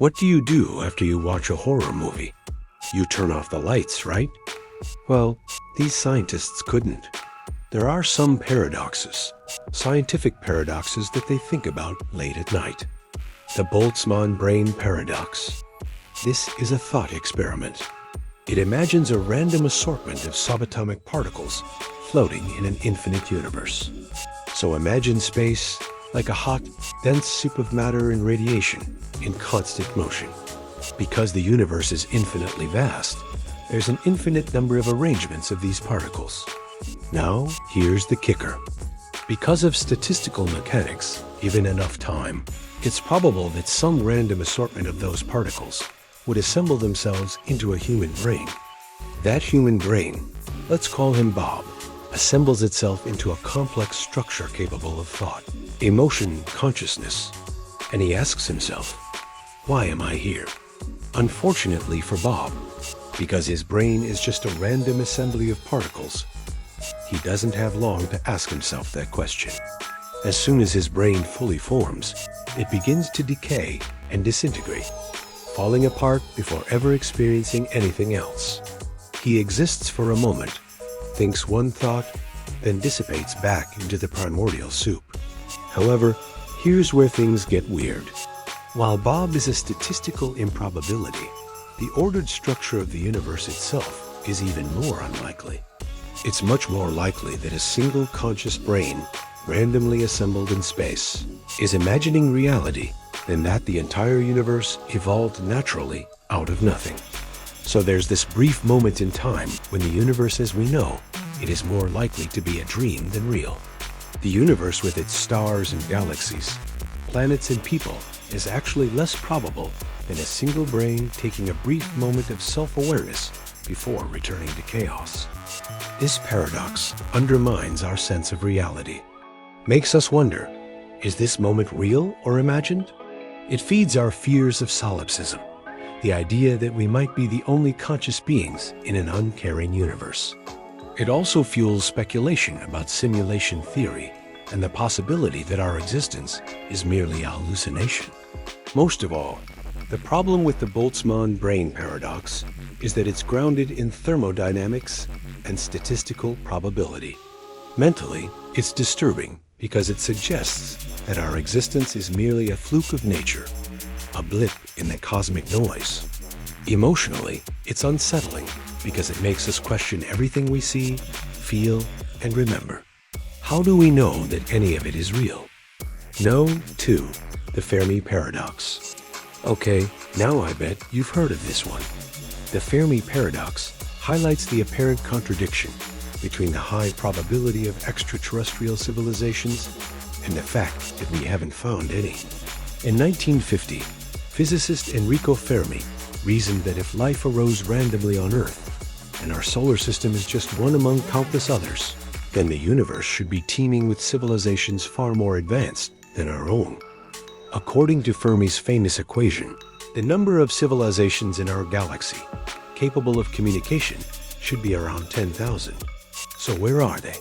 What do you do after you watch a horror movie? You turn off the lights, right? Well, these scientists couldn't. There are some paradoxes, scientific paradoxes that they think about late at night. The Boltzmann brain paradox. This is a thought experiment. It imagines a random assortment of subatomic particles floating in an infinite universe. So imagine space like a hot, dense soup of matter and radiation in constant motion. Because the universe is infinitely vast, there's an infinite number of arrangements of these particles. Now, here's the kicker. Because of statistical mechanics, given enough time, it's probable that some random assortment of those particles would assemble themselves into a human brain. That human brain, let's call him Bob, assembles itself into a complex structure capable of thought, emotion, consciousness. And he asks himself, why am I here? Unfortunately for Bob, because his brain is just a random assembly of particles, he doesn't have long to ask himself that question. As soon as his brain fully forms, it begins to decay and disintegrate, falling apart before ever experiencing anything else. He exists for a moment, thinks one thought, then dissipates back into the primordial soup. However, here's where things get weird. While Bob is a statistical improbability, the ordered structure of the universe itself is even more unlikely. It's much more likely that a single conscious brain, randomly assembled in space, is imagining reality than that the entire universe evolved naturally out of nothing. So there's this brief moment in time when the universe as we know it is more likely to be a dream than real. The universe with its stars and galaxies, planets and people is actually less probable than a single brain taking a brief moment of self-awareness before returning to chaos. This paradox undermines our sense of reality, makes us wonder, is this moment real or imagined? It feeds our fears of solipsism, the idea that we might be the only conscious beings in an uncaring universe. It also fuels speculation about simulation theory and the possibility that our existence is merely a hallucination. Most of all, the problem with the Boltzmann brain paradox is that it's grounded in thermodynamics and statistical probability. Mentally, it's disturbing because it suggests that our existence is merely a fluke of nature, a blip in the cosmic noise. Emotionally, it's unsettling because it makes us question everything we see, feel, and remember. How do we know that any of it is real? No, too, the Fermi paradox. Okay, now I bet you've heard of this one. The Fermi paradox highlights the apparent contradiction between the high probability of extraterrestrial civilizations and the fact that we haven't found any. In 1950, physicist Enrico Fermi reasoned that if life arose randomly on Earth, and our solar system is just one among countless others, then the universe should be teeming with civilizations far more advanced than our own. According to Fermi's famous equation, the number of civilizations in our galaxy capable of communication should be around 10,000. So where are they?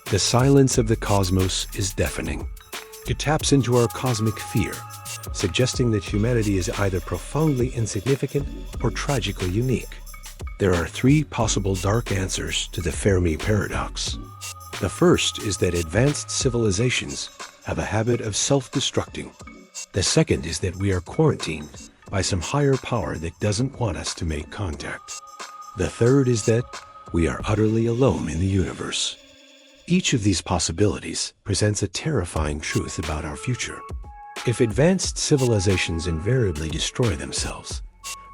The silence of the cosmos is deafening. It taps into our cosmic fear, suggesting that humanity is either profoundly insignificant or tragically unique. There are three possible dark answers to the Fermi paradox. The first is that advanced civilizations have a habit of self-destructing. The second is that we are quarantined by some higher power that doesn't want us to make contact. The third is that we are utterly alone in the universe. Each of these possibilities presents a terrifying truth about our future. If advanced civilizations invariably destroy themselves,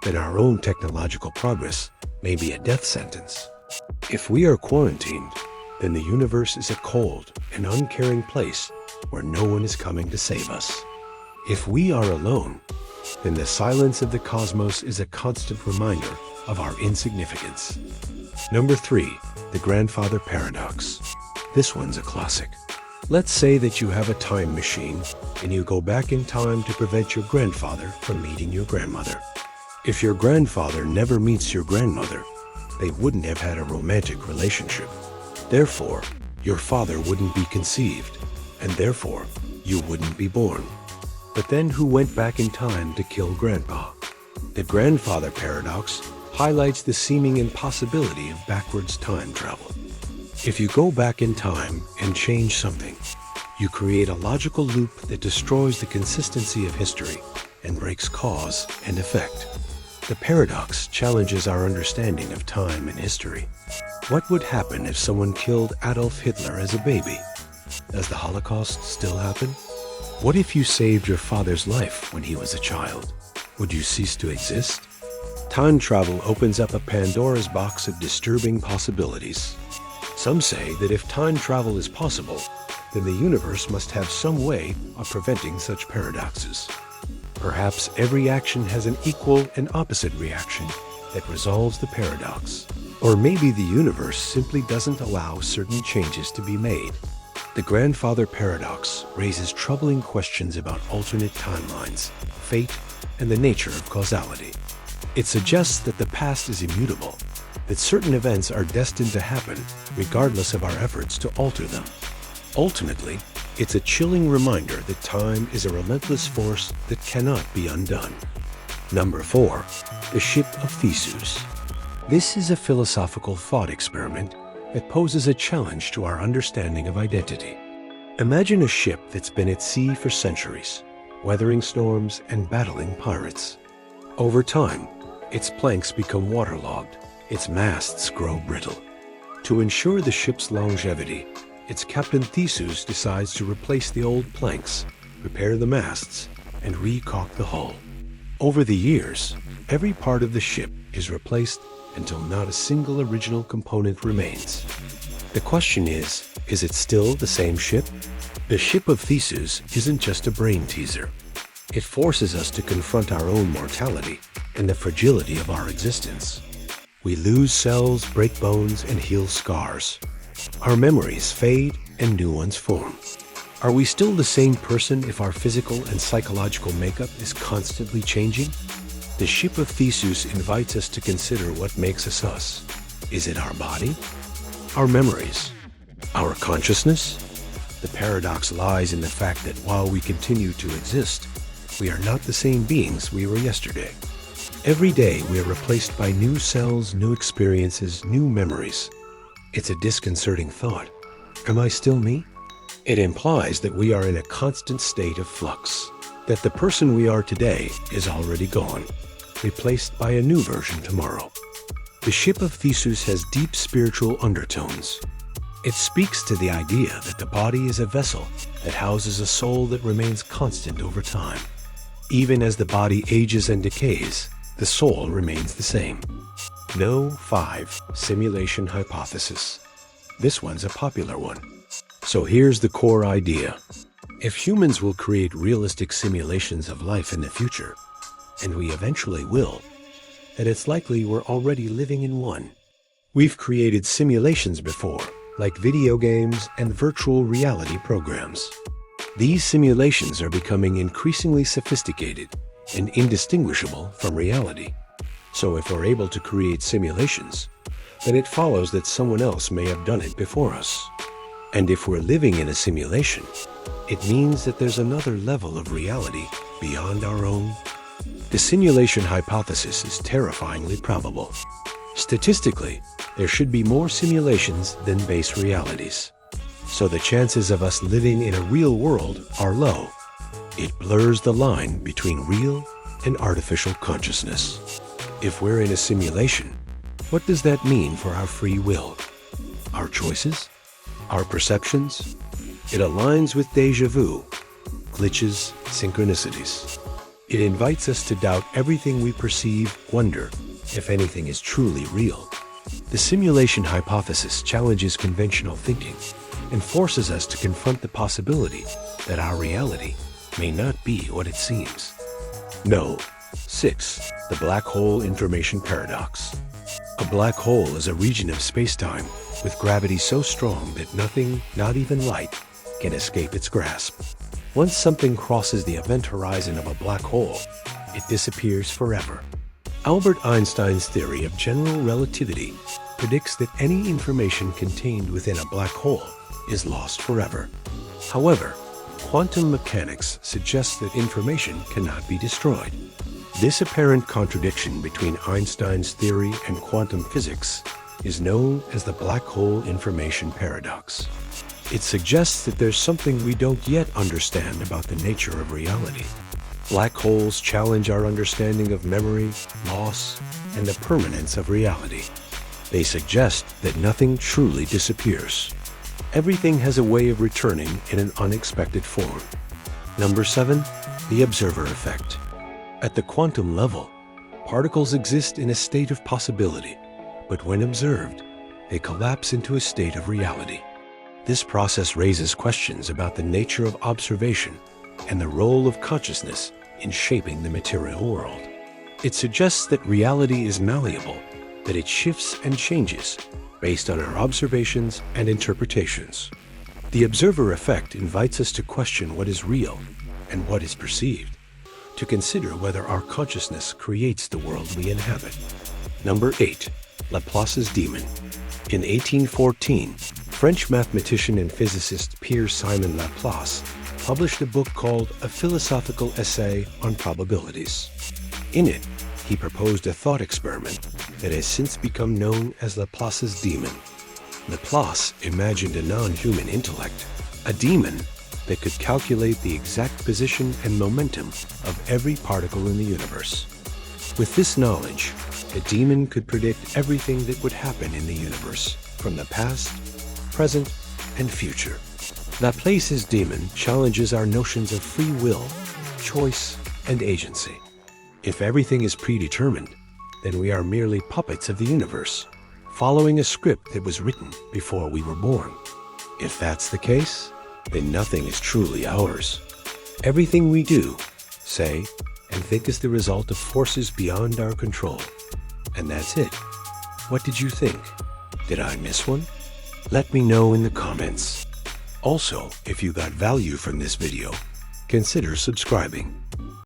then our own technological progress may be a death sentence. If we are quarantined, then the universe is a cold and uncaring place where no one is coming to save us. If we are alone, then the silence of the cosmos is a constant reminder of our insignificance. Number 3, the grandfather paradox. This one's a classic. Let's say that you have a time machine and you go back in time to prevent your grandfather from meeting your grandmother. If your grandfather never meets your grandmother, they wouldn't have had a romantic relationship. Therefore, your father wouldn't be conceived, and therefore, you wouldn't be born. But then who went back in time to kill Grandpa? The grandfather paradox highlights the seeming impossibility of backwards time travel. If you go back in time and change something, you create a logical loop that destroys the consistency of history and breaks cause and effect. The paradox challenges our understanding of time and history. What would happen if someone killed Adolf Hitler as a baby? Does the Holocaust still happen? What if you saved your father's life when he was a child? Would you cease to exist? Time travel opens up a Pandora's box of disturbing possibilities. Some say that if time travel is possible, then the universe must have some way of preventing such paradoxes. Perhaps every action has an equal and opposite reaction that resolves the paradox. Or maybe the universe simply doesn't allow certain changes to be made. The grandfather paradox raises troubling questions about alternate timelines, fate, and the nature of causality. It suggests that the past is immutable, that certain events are destined to happen regardless of our efforts to alter them. Ultimately, it's a chilling reminder that time is a relentless force that cannot be undone. Number 4. The Ship of Theseus. This is a philosophical thought experiment that poses a challenge to our understanding of identity. Imagine a ship that's been at sea for centuries, weathering storms and battling pirates. Over time, its planks become waterlogged, its masts grow brittle. To ensure the ship's longevity, its captain Theseus decides to replace the old planks, repair the masts, and re-caulk the hull. Over the years, every part of the ship is replaced until not a single original component remains. The question is it still the same ship? The Ship of Theseus isn't just a brain teaser. It forces us to confront our own mortality and the fragility of our existence. We lose cells, break bones, and heal scars. Our memories fade and new ones form. Are we still the same person if our physical and psychological makeup is constantly changing? The Ship of Theseus invites us to consider what makes us us. Is it our body? Our memories? Our consciousness? The paradox lies in the fact that while we continue to exist, we are not the same beings we were yesterday. Every day we are replaced by new cells, new experiences, new memories. It's a disconcerting thought. Am I still me? It implies that we are in a constant state of flux, that the person we are today is already gone, replaced by a new version tomorrow. The Ship of Theseus has deep spiritual undertones. It speaks to the idea that the body is a vessel that houses a soul that remains constant over time. Even as the body ages and decays, the soul remains the same. No 5. Simulation hypothesis. This one's a popular one. So here's the core idea. If humans will create realistic simulations of life in the future, and we eventually will, then it's likely we're already living in one. We've created simulations before, like video games and virtual reality programs. These simulations are becoming increasingly sophisticated and indistinguishable from reality. So if we're able to create simulations, then it follows that someone else may have done it before us. And if we're living in a simulation, it means that there's another level of reality beyond our own. The simulation hypothesis is terrifyingly probable. Statistically, there should be more simulations than base realities. So the chances of us living in a real world are low. It blurs the line between real and artificial consciousness. If we're in a simulation, what does that mean for our free will? Our choices? Our perceptions? It aligns with déjà vu, glitches, synchronicities. It invites us to doubt everything we perceive, wonder if anything is truly real. The simulation hypothesis challenges conventional thinking and forces us to confront the possibility that our reality may not be what it seems. No. 6. The black hole information paradox. A black hole is a region of space-time with gravity so strong that nothing, not even light, can escape its grasp. Once something crosses the event horizon of a black hole, it disappears forever. Albert Einstein's theory of general relativity predicts that any information contained within a black hole is lost forever. However, quantum mechanics suggests that information cannot be destroyed. This apparent contradiction between Einstein's theory and quantum physics is known as the black hole information paradox. It suggests that there's something we don't yet understand about the nature of reality. Black holes challenge our understanding of memory, loss, and the permanence of reality. They suggest that nothing truly disappears. Everything has a way of returning in an unexpected form. Number 7, the observer effect. At the quantum level, particles exist in a state of possibility, but when observed, they collapse into a state of reality. This process raises questions about the nature of observation and the role of consciousness in shaping the material world. It suggests that reality is malleable, that it shifts and changes based on our observations and interpretations. The observer effect invites us to question what is real and what is perceived, to consider whether our consciousness creates the world we inhabit. Number 8, Laplace's demon. In 1814, French mathematician and physicist Pierre-Simon Laplace published a book called A Philosophical Essay on Probabilities. In it, he proposed a thought experiment that has since become known as Laplace's demon. Laplace imagined a non-human intellect, a demon that could calculate the exact position and momentum of every particle in the universe. With this knowledge, the demon could predict everything that would happen in the universe, from the past, present, and future. Laplace's demon challenges our notions of free will, choice, and agency. If everything is predetermined, then we are merely puppets of the universe, following a script that was written before we were born. If that's the case, then nothing is truly ours. Everything we do, say, and think is the result of forces beyond our control. And that's it. What did you think? Did I miss one? Let me know in the comments. Also, if you got value from this video, consider subscribing.